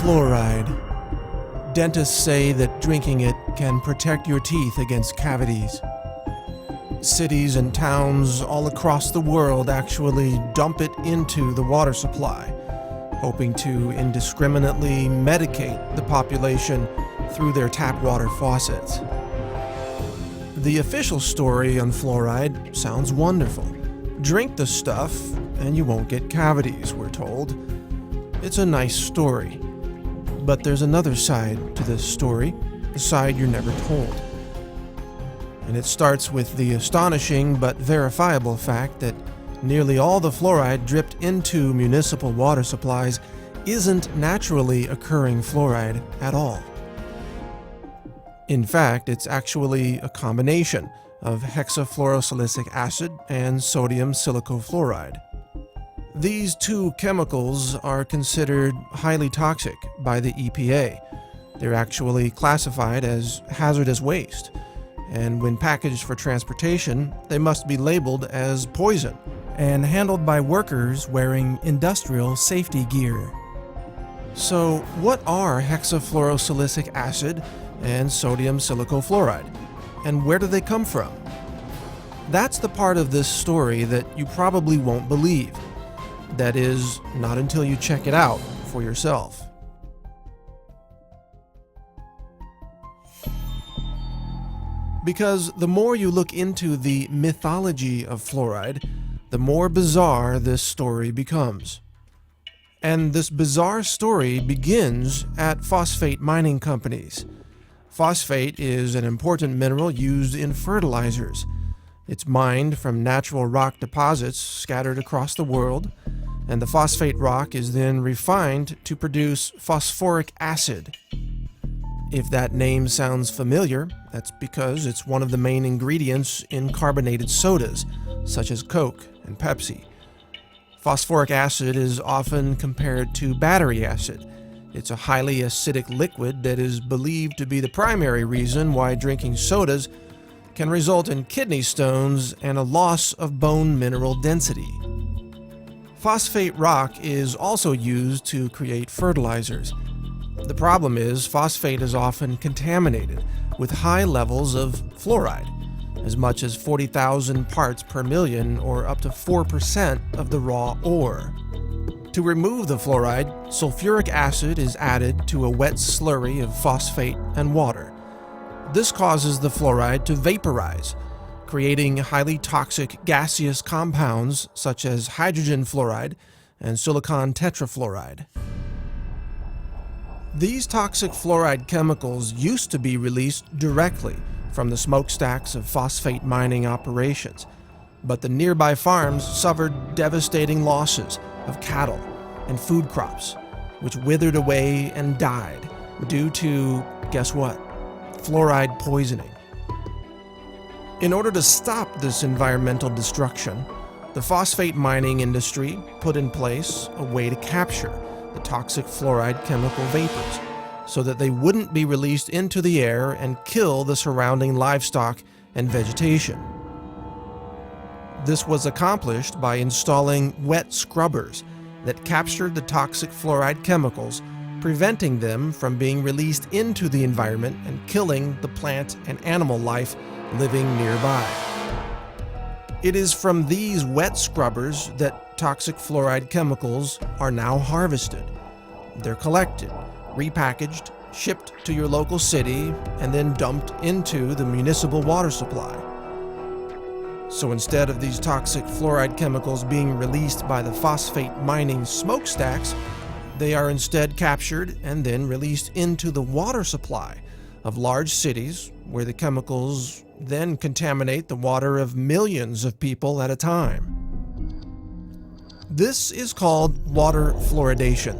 Fluoride. Dentists say that drinking it can protect your teeth against cavities. Cities and towns all across the world actually dump it into the water supply, hoping to indiscriminately medicate the population through their tap water faucets. The official story on fluoride sounds wonderful. Drink the stuff and you won't get cavities, we're told. It's a nice story. But there's another side to this story, the side you're never told. And it starts with the astonishing but verifiable fact that nearly all the fluoride dripped into municipal water supplies isn't naturally occurring fluoride at all. In fact, it's actually a combination of hexafluorosilicic acid and sodium silicofluoride. These two chemicals are considered highly toxic by the EPA. They're actually classified as hazardous waste, and when packaged for transportation, they must be labeled as poison and handled by workers wearing industrial safety gear. So, what are hexafluorosilicic acid and sodium silicofluoride, and where do they come from? That's the part of this story that you probably won't believe. That is, not until you check it out for yourself. Because the more you look into the mythology of fluoride, the more bizarre this story becomes. And this bizarre story begins at phosphate mining companies. Phosphate is an important mineral used in fertilizers. It's mined from natural rock deposits scattered across the world, and the phosphate rock is then refined to produce phosphoric acid. If that name sounds familiar, that's because it's one of the main ingredients in carbonated sodas, such as Coke and Pepsi. Phosphoric acid is often compared to battery acid. It's a highly acidic liquid that is believed to be the primary reason why drinking sodas can result in kidney stones and a loss of bone mineral density. Phosphate rock is also used to create fertilizers. The problem is phosphate is often contaminated with high levels of fluoride, as much as 40,000 parts per million or up to 4% of the raw ore. To remove the fluoride, sulfuric acid is added to a wet slurry of phosphate and water. This causes the fluoride to vaporize, creating highly toxic gaseous compounds such as hydrogen fluoride and silicon tetrafluoride. These toxic fluoride chemicals used to be released directly from the smokestacks of phosphate mining operations, but the nearby farms suffered devastating losses of cattle and food crops, which withered away and died due to, guess what? Fluoride poisoning. In order to stop this environmental destruction, the phosphate mining industry put in place a way to capture the toxic fluoride chemical vapors so that they wouldn't be released into the air and kill the surrounding livestock and vegetation. This was accomplished by installing wet scrubbers that captured the toxic fluoride chemicals, preventing them from being released into the environment and killing the plant and animal life living nearby. It is from these wet scrubbers that toxic fluoride chemicals are now harvested. They're collected, repackaged, shipped to your local city, and then dumped into the municipal water supply. So instead of these toxic fluoride chemicals being released by the phosphate mining smokestacks, they are instead captured and then released into the water supply of large cities, where the chemicals then contaminate the water of millions of people at a time. This is called water fluoridation.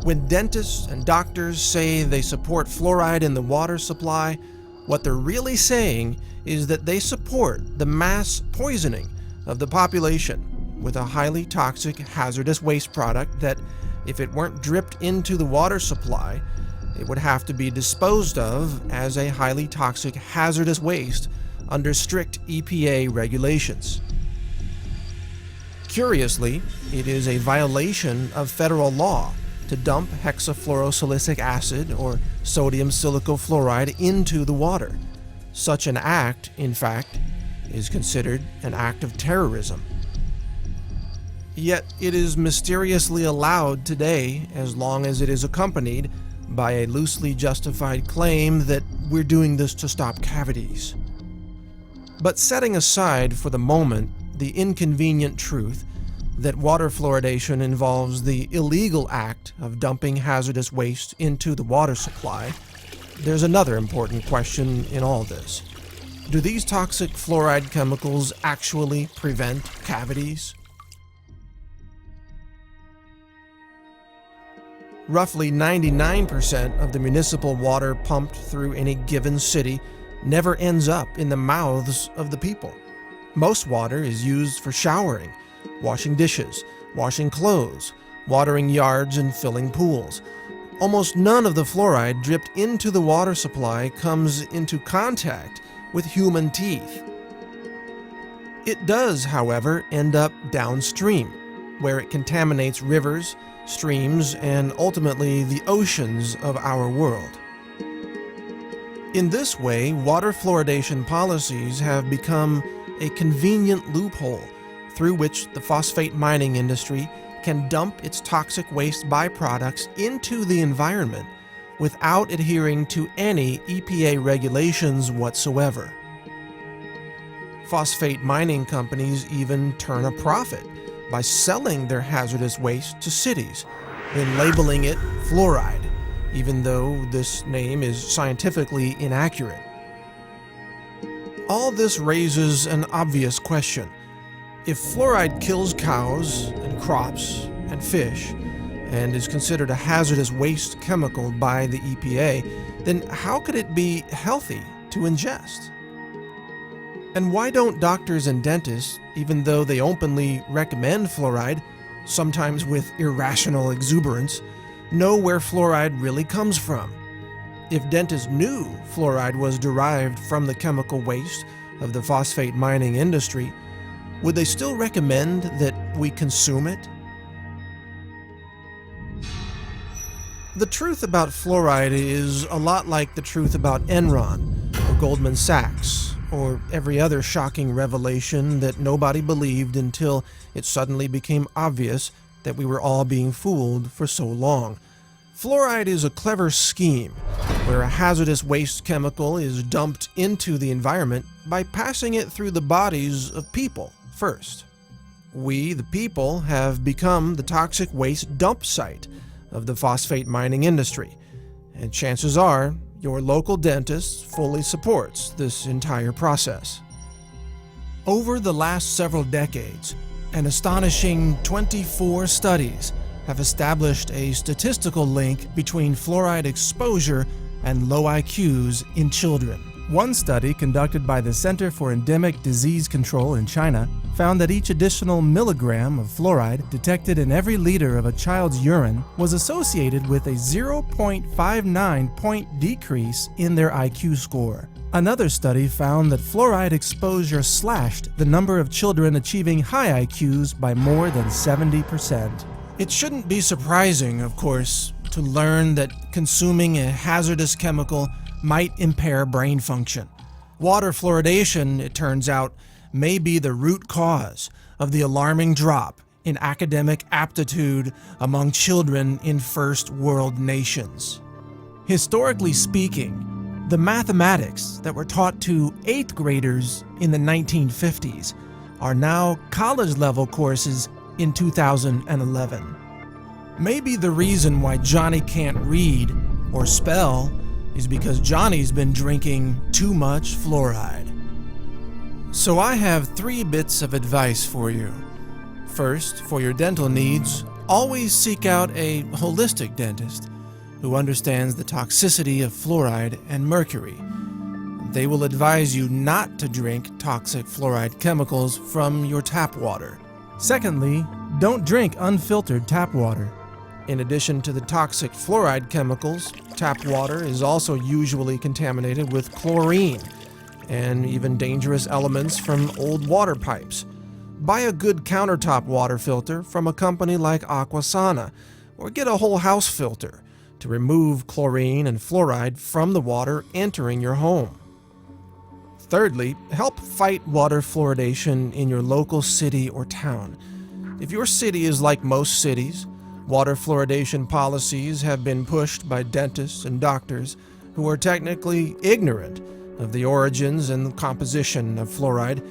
When dentists and doctors say they support fluoride in the water supply, what they're really saying is that they support the mass poisoning of the population with a highly toxic hazardous waste product that, if it weren't dripped into the water supply, it would have to be disposed of as a highly toxic hazardous waste under strict EPA regulations. Curiously, it is a violation of federal law to dump hexafluorosilicic acid or sodium silicofluoride into the water. Such an act, in fact, is considered an act of terrorism. Yet it is mysteriously allowed today as long as it is accompanied by a loosely justified claim that we're doing this to stop cavities. But setting aside for the moment the inconvenient truth that water fluoridation involves the illegal act of dumping hazardous waste into the water supply, there's another important question in all this. Do these toxic fluoride chemicals actually prevent cavities? Roughly 99% of the municipal water pumped through any given city never ends up in the mouths of the people. Most water is used for showering, washing dishes, washing clothes, watering yards, and filling pools. Almost none of the fluoride dripped into the water supply comes into contact with human teeth. It does, however, end up downstream, where it contaminates rivers, streams, and ultimately the oceans of our world. In this way, water fluoridation policies have become a convenient loophole through which the phosphate mining industry can dump its toxic waste byproducts into the environment without adhering to any EPA regulations whatsoever. Phosphate mining companies even turn a profit by selling their hazardous waste to cities, then labeling it fluoride, even though this name is scientifically inaccurate. All this raises an obvious question. If fluoride kills cows and crops and fish and is considered a hazardous waste chemical by the EPA, then how could it be healthy to ingest? And why don't doctors and dentists, even though they openly recommend fluoride, sometimes with irrational exuberance, know where fluoride really comes from? If dentists knew fluoride was derived from the chemical waste of the phosphate mining industry, would they still recommend that we consume it? The truth about fluoride is a lot like the truth about Enron or Goldman Sachs or every other shocking revelation that nobody believed until it suddenly became obvious that we were all being fooled for so long. Fluoride is a clever scheme where a hazardous waste chemical is dumped into the environment by passing it through the bodies of people first. We, the people, have become the toxic waste dump site of the phosphate mining industry, and chances are your local dentist fully supports this entire process. Over the last several decades, an astonishing 24 studies have established a statistical link between fluoride exposure and low IQs in children. One study conducted by the Center for Endemic Disease Control in China found that each additional milligram of fluoride detected in every liter of a child's urine was associated with a 0.59 point decrease in their IQ score. Another study found that fluoride exposure slashed the number of children achieving high IQs by more than 70%. It shouldn't be surprising, of course, to learn that consuming a hazardous chemical might impair brain function. Water fluoridation, it turns out, may be the root cause of the alarming drop in academic aptitude among children in first world nations. Historically speaking, the mathematics that were taught to 8th graders in the 1950s are now college-level courses in 2011. Maybe the reason why Johnny can't read or spell is because Johnny's been drinking too much fluoride. So I have 3 bits of advice for you. First, for your dental needs, always seek out a holistic dentist who understands the toxicity of fluoride and mercury. They will advise you not to drink toxic fluoride chemicals from your tap water. Secondly, don't drink unfiltered tap water. In addition to the toxic fluoride chemicals, tap water is also usually contaminated with chlorine and even dangerous elements from old water pipes. Buy a good countertop water filter from a company like Aquasana, or get a whole house filter to remove chlorine and fluoride from the water entering your home. Thirdly, help fight water fluoridation in your local city or town. If your city is like most cities, water fluoridation policies have been pushed by dentists and doctors who are technically ignorant of the origins and composition of fluoride,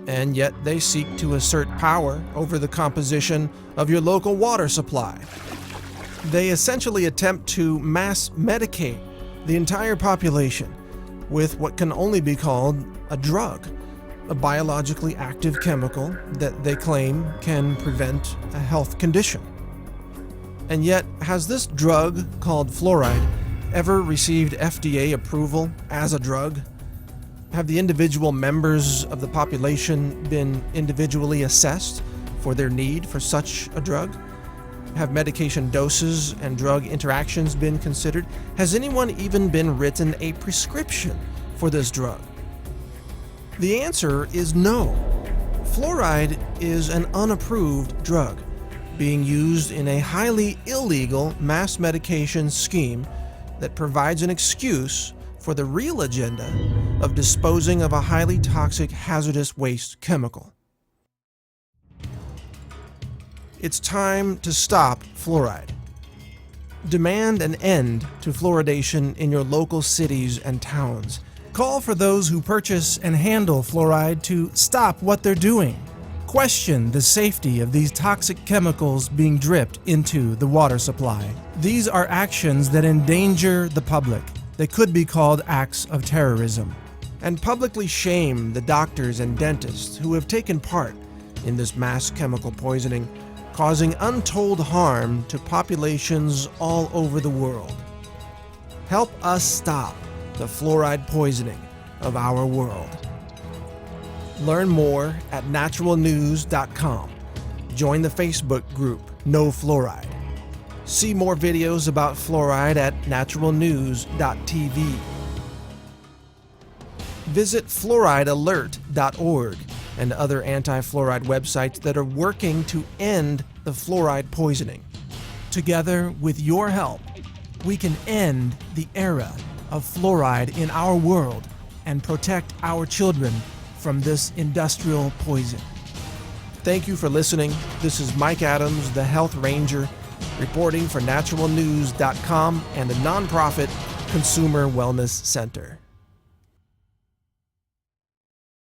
and yet they seek to assert power over the composition of your local water supply. They essentially attempt to mass medicate the entire population with what can only be called a drug, a biologically active chemical that they claim can prevent a health condition. And yet, has this drug called fluoride ever received FDA approval as a drug? Have the individual members of the population been individually assessed for their need for such a drug? Have medication doses and drug interactions been considered? Has anyone even been written a prescription for this drug? The answer is no. Fluoride is an unapproved drug being used in a highly illegal mass medication scheme that provides an excuse for the real agenda of disposing of a highly toxic, hazardous waste chemical. It's time to stop fluoride. Demand an end to fluoridation in your local cities and towns. Call for those who purchase and handle fluoride to stop what they're doing. Question the safety of these toxic chemicals being dripped into the water supply. These are actions that endanger the public. They could be called acts of terrorism. And publicly shame the doctors and dentists who have taken part in this mass chemical poisoning, causing untold harm to populations all over the world. Help us stop the fluoride poisoning of our world. Learn more at naturalnews.com. Join the Facebook group No Fluoride. See more videos about fluoride at naturalnews.tv. Visit fluoridealert.org and other anti-fluoride websites that are working to end the fluoride poisoning. Together, with your help, we can end the era of fluoride in our world and protect our children from this industrial poison. Thank you for listening. This is Mike Adams, the Health Ranger, reporting for naturalnews.com and the nonprofit Consumer Wellness Center.